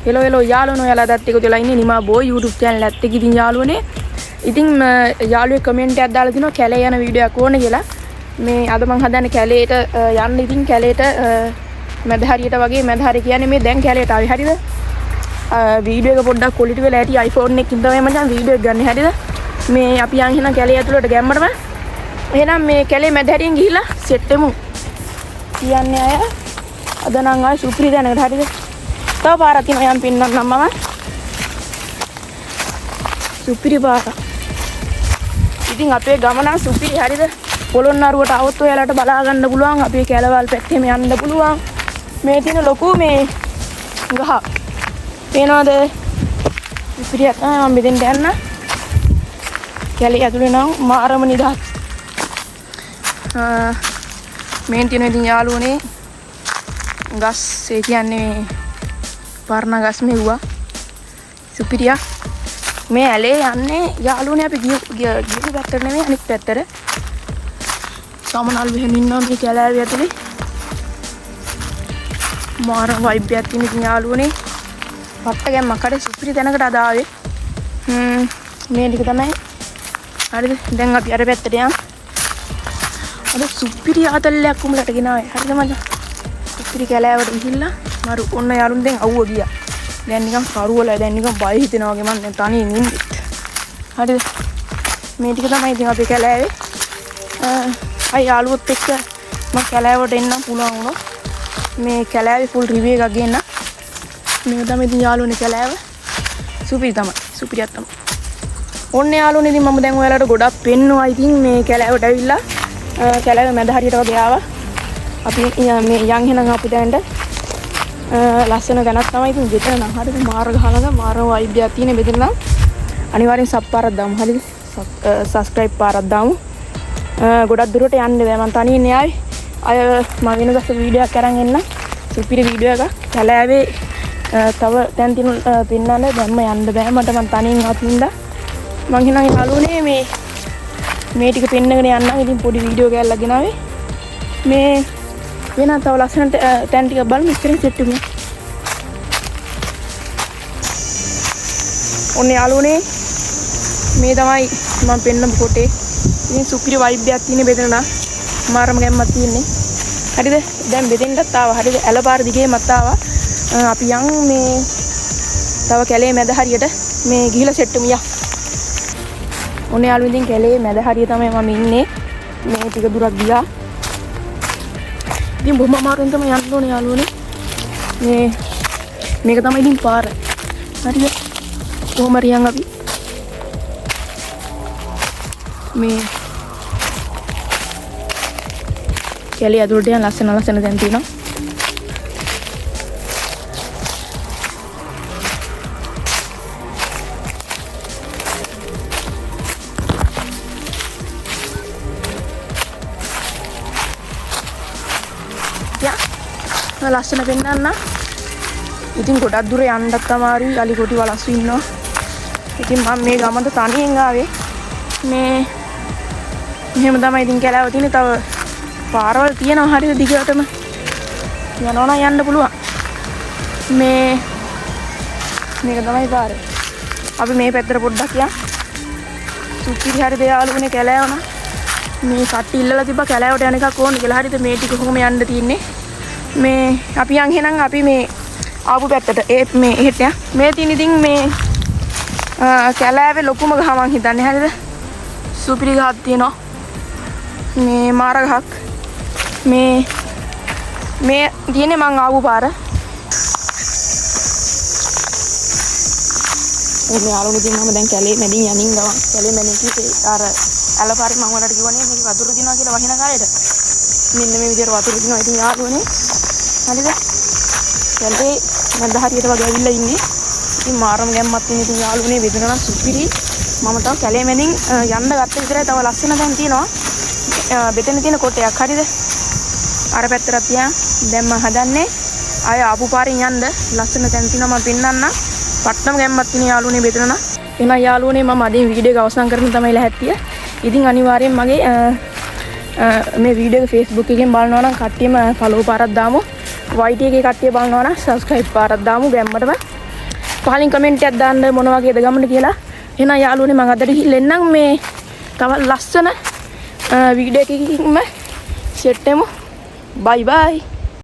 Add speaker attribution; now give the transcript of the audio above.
Speaker 1: hello යාළුවෝ ඔයාලා දැත් එකතු වෙලා ඉන්නේ නිමා බෝ YouTube channel එකත් එක්ක. ඉතින් යාළුවනේ ඉතින් යාළුවේ කමෙන්ට් එකක් දාලා තිනවා කැලේ යන වීඩියෝ එකක් ඕනේ කියලා. මේ අද මං හදන්නේ කැලේට යන්න. ඉතින් කැලේට මැද හරියට වගේ මැද හරිය කියන්නේ මේ දැන් කැලේට ආවේ හරියද? වීඩියෝ එක පොඩ්ඩක් quality වෙලා ඇති iPhone එකකින් තමයි මචං වීඩියෝ එක ගන්න හරියද? මේ අපි යන් එහෙනම් කැලේ ඇතුළට ගැම්මටම එහෙනම් මේ කැලේ මැද හරියෙන් ගිහිල්ලා සෙට් වෙමු. කියන්නේ අය අද නම් ආයි සුපිරි දැනකට හරියද? තව පාරක් තියෙනවා යම් පින්නක් නම් මම සුපිරි පාරක්. ඉතින් අපේ ගමන සුපිරි හරියද? පොළොන්නරුවට આવොත් ඔයාලට බලා ගන්න පුළුවන් අපේ කැලවල් පැත්තේම යන්න පුළුවන්. මේ තියෙන ලොකු මේ ගහ පේනවද? සුපිරියක් තමයි. මම මෙතෙන්ට යන්න. කැලේ ඇතුලේ නම් මාරම නිදහස්. මේන් තියෙන ඉතින් යාළුවනේ ගස් ඒ කියන්නේ පර්ණ ගස් මෙව්වා සුපිරියා. මේ ඇලේ යන්නේ යාළුවනේ අපි ගිය පැත්තට නෙමෙයි අනිත් පැත්තට. සමනල් වෙහෙන් ඉන්නවා මේ කැලෑවේ ඇතුලේ. මාර වයිබ් එකක් තියෙන ඉතින් යාළුවනේ. පට්ට ගැම්මක් හරි සුපිරි තැනකට අද ආවේ. මේ ටික තමයි. හරිද? දැන් අපි අර පැත්තට යමු. අද සුපිරි ආතල්ලයක් උඹලට ගෙනාවේ. හරිද මචං? සුපිරි කැලෑවට ගිහිල්ලා මරු ඔන්න යාළුන් දැන් අවුව ගියා. දැන් නිකන් කරුවල දැන් නිකන් බය හිතෙනවා වගේ මම දැන් තනියෙන් ඉන්නේ. හරිද? මේ ටික තමයි ඉතින් අපි කැලෑවේ. අය යාළුවොත් එක්ක මම කැලෑවට එන්න පුළුවන් වුණා. මේ කැලෑවේ ෆුල් රිවිව් එකක් ගන්න. මේ තමයි ඉතින් යාළුවනේ කැලෑව. සුපිරි තමයි. සුපිරියක් තමයි. ඔන්න යාළුවනේ ඉතින් මම දැන් ඔයාලට ගොඩක් පෙන්නවා. ඉතින් මේ කැලෑවට ඇවිල්ලා කැලෑවේ මැද හරියට වගේ ආවා. අපි මේ යන් එහෙනම් අපි දැන්ට ලස්සන තැනක් තමයි. ඉතින් ගෙතන නම් හරියට මාර ගහනක මාර වයිබ් එකක් තියෙන. මෙතන නම් අනිවාර්යෙන් සබ් පාරක් දාමු. හරිද? සබ්ස්ක්‍රයිබ් පාරක් දාමු. ගොඩක් දුරට යන්න බෑ. මම තනියෙන් ආවේ. අය මම වෙනදට වීඩියෝ එකක් අරන් එන්න. සුපිරි වීඩියෝ එකක්. කැලෑවේ තව තැන් තියෙන පින්නන්න දැම්ම යන්න බෑ මට. මම තනියෙන් ආපින්දා මං හිනා යාළුවනේ මේ ටික පෙන්නගෙන යන්නම්. ඉතින් පොඩි වීඩියෝ එකක් ගෙනාවේ. මේ වෙන තව ලස්සන තැන් ටික බලමු. ඉතින් සෙට් වෙමු. ඔන්න යාළුවනේ මේ තමයි මම පෙන්නපු කොටේ. ඉතින් සුපිරි වයිබ් එකක් තියෙන බෙදෙන නා මාරම ගැම්මක් තියෙන්නේ. හරිද? දැන් බෙදෙන්නත් ආවා. හරිද? ඇලපාර දිගේමත් ආවා. අපි යන් මේ තව කැලේ මැද හරියට මේ ගිහිලා සෙට් වෙමු යා. ඔන්න යාළුවෝ ඉතින් කැලේ මැද හරිය තමයි මම ඉන්නේ. මේ ටික දුරක් ගියා. ඉතින් බොහොම අමාරුවෙන් තමයි යන්න ඕනේ යාළුවනේ. මේක තමයි ඉතින් පාර. හරිද? කොහොම හරි යන් අපි මේ කැලේ ඇතුළට යන ලස්සන තැන් තියෙනවා. ලස්සන පෙන්නන්න. ඉතින් ගොඩක් දුර යන්නත් අමාරුයි. අලි කොටි වලස්සු ඉන්නවා. ඉතින් මම මේ ගමන්ට තනියෙන් ආවේ. මේ මෙහෙම තමයි ඉතින් කැලෑව තියෙන්නේ. තව පාරවල් තියෙනවා හරියට දිගටම. යනවා නම් යන්න පුළුවන්. මේක තමයි පාර. අපි මේ පැත්තට පොඩ්ඩක් යමු. සුපිරි හරිද යාළුවනේ කැලෑව නම්. මේ කට්ටි ඉල්ලලා තිබ්බා කැලෑවට යන එකක් ඕනේ කියලා. හරිද? මේ ටික කොහොම යන්න තියෙන්නේ. මේ අපි යන් එහෙනම් අපි මේ ආපු පැත්තට මේ එහෙට යා. මේ තියෙන ඉතින් මේ කැලෑවේ ලොකුම ගහ මං හිතන්නේ. හරිද? සුපිරි ගහක් තියෙනවා. මේ මාර ගහක්. මේ තියෙන්නේ මං ආපු පාර. මේ යාළුවෝ ඉතින් මම දැන් කැලේ මැදින් යනින් ගමන් කැලේ මැදින් කීපේ අර ඇලපාරේ මම ඔයාලට කිව්වනේ මේක වතුර දිනවා කියලා වහින කාලේට. මෙන්න මේ විදිහට වතුර දිනවා ඉතින් යාළුවනේ. හරිද? කැලේ මැද හරියට වගේ ඇවිල්ලා ඉන්නේ. ඉතින් මාරම ගැම්මක් තියෙන ඉතින් යාළුවනේ වෙදෙන නම් සුපිරි. මම තව කැලේ මැදින් යන්න ගත්ත විතරයි. තව ලස්සන තැන් තියෙනවා. බෙතන තියෙන කොටයක්. හරිද? අර පැත්තට තියා. දැන් මම හදන්නේ ආය ආපු පාරෙන් යන්න ලස්සන තැන් තියෙනවා. මම පෙන්නන්න. පට්ටම ගැම්මක් තියෙන යාළුවනේ බෙදෙන නම්. එහෙනම් යාළුවනේ මම අදින් වීඩියෝ එක අවසන් කරන්න තමයි ලැහැත්තිය. ඉතින් අනිවාර්යෙන් මගේ මේ වීඩියෝ එක Facebook එකෙන් බලනවා නම් කට්ටියම ෆලෝ පාරක් දාමු. YT එකේ කට්ටිය බලනවා නම් subscribe පාරක් දාමු ගැම්මටම. පහලින් කමෙන්ට් එකක් දාන්න මොන වගේද ගමන කියලා. එහෙනම් යාළුවනේ මම අදට ගිහින් මේ තවත් ලස්සන වීඩියෝ එකකින්ම සෙට් වෙමු. බයි බයි.